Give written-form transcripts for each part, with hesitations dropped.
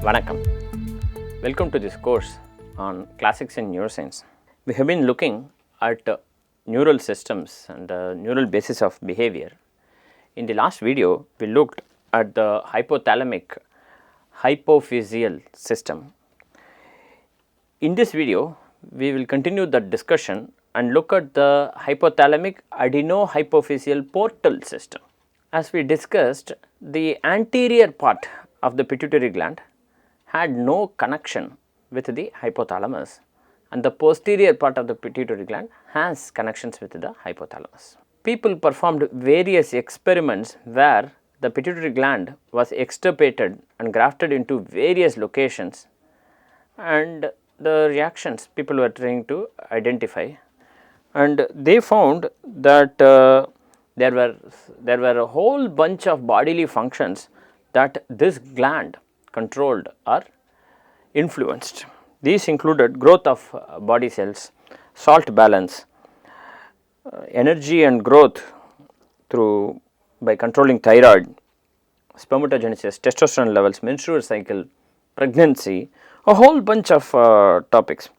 Vanakkam. Welcome to this course on classics in neuroscience. We have been looking at neural systems and the neural basis of behavior. In the last video, we looked at the hypothalamic-hypophyseal system. In this video, we will continue that discussion and look at the hypothalamic-adenohypophyseal portal system. As we discussed, the anterior part of the pituitary gland had no connection with the hypothalamus, and the posterior part of the pituitary gland has connections with the hypothalamus. People performed various experiments where the pituitary gland was extirpated and grafted into various locations, and the reactions people were trying to identify, and they found that there were a whole bunch of bodily functions that this gland controlled or influenced. These included growth of body cells, salt balance, energy and growth by controlling thyroid, spermatogenesis, testosterone levels, menstrual cycle, pregnancy, a whole bunch of topics.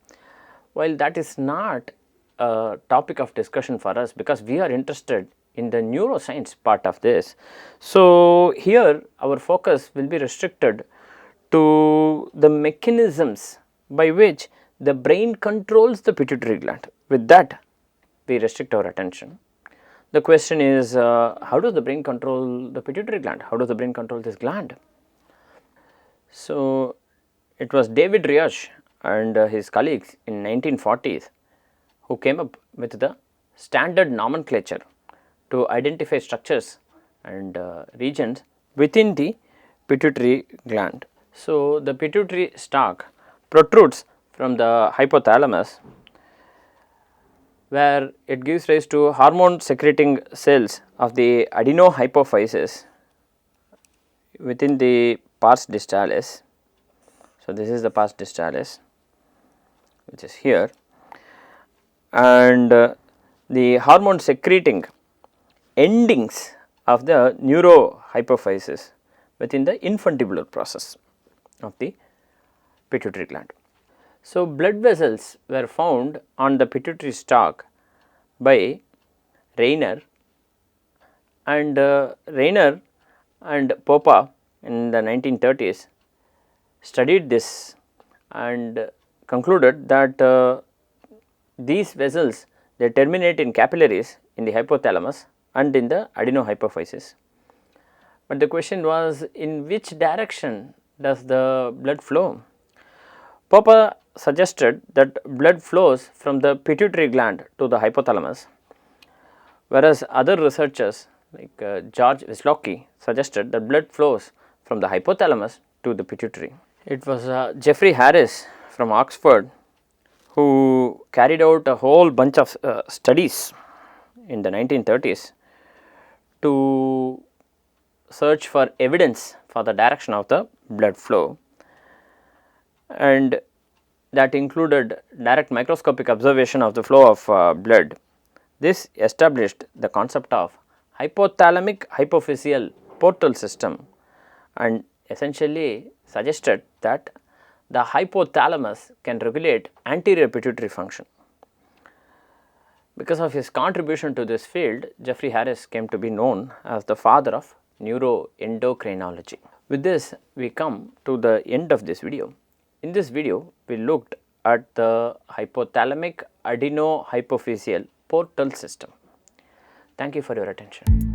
While that is not a topic of discussion for us, because we are interested in the neuroscience part of this. So, here our focus will be restricted to the mechanisms by which the brain controls the pituitary gland. With that, we restrict our attention. The question is, how does the brain control the pituitary gland? How does the brain control this gland? So, it was David Rioch and his colleagues in 1940s who came up with the standard nomenclature to identify structures and regions within the pituitary gland. So, the pituitary stalk protrudes from the hypothalamus, where it gives rise to hormone secreting cells of the adenohypophyses within the pars distalis. So, this is the pars distalis, which is here, and the hormone secreting endings of the neurohypophyses within the infundibular process of the pituitary gland. So, blood vessels were found on the pituitary stalk by Rayner and Popa in the 1930s studied this and concluded that these vessels, they terminate in capillaries in the hypothalamus and in the adenohypophyses. But the question was, in which direction does the blood flow? Popa suggested that blood flows from the pituitary gland to the hypothalamus, whereas other researchers like George Wislocki suggested that blood flows from the hypothalamus to the pituitary. It was Jeffrey Harris from Oxford who carried out a whole bunch of studies in the 1930s to search for evidence for the direction of the blood flow, and that included direct microscopic observation of the flow of blood. This established the concept of hypothalamic-hypophyseal portal system and essentially suggested that the hypothalamus can regulate anterior pituitary function. Because of his contribution to this field, Jeffrey Harris came to be known as the father of neuroendocrinology. With this, we come to the end of this video. In this video, we looked at the hypothalamic-adenohypophyseal portal system. Thank you for your attention.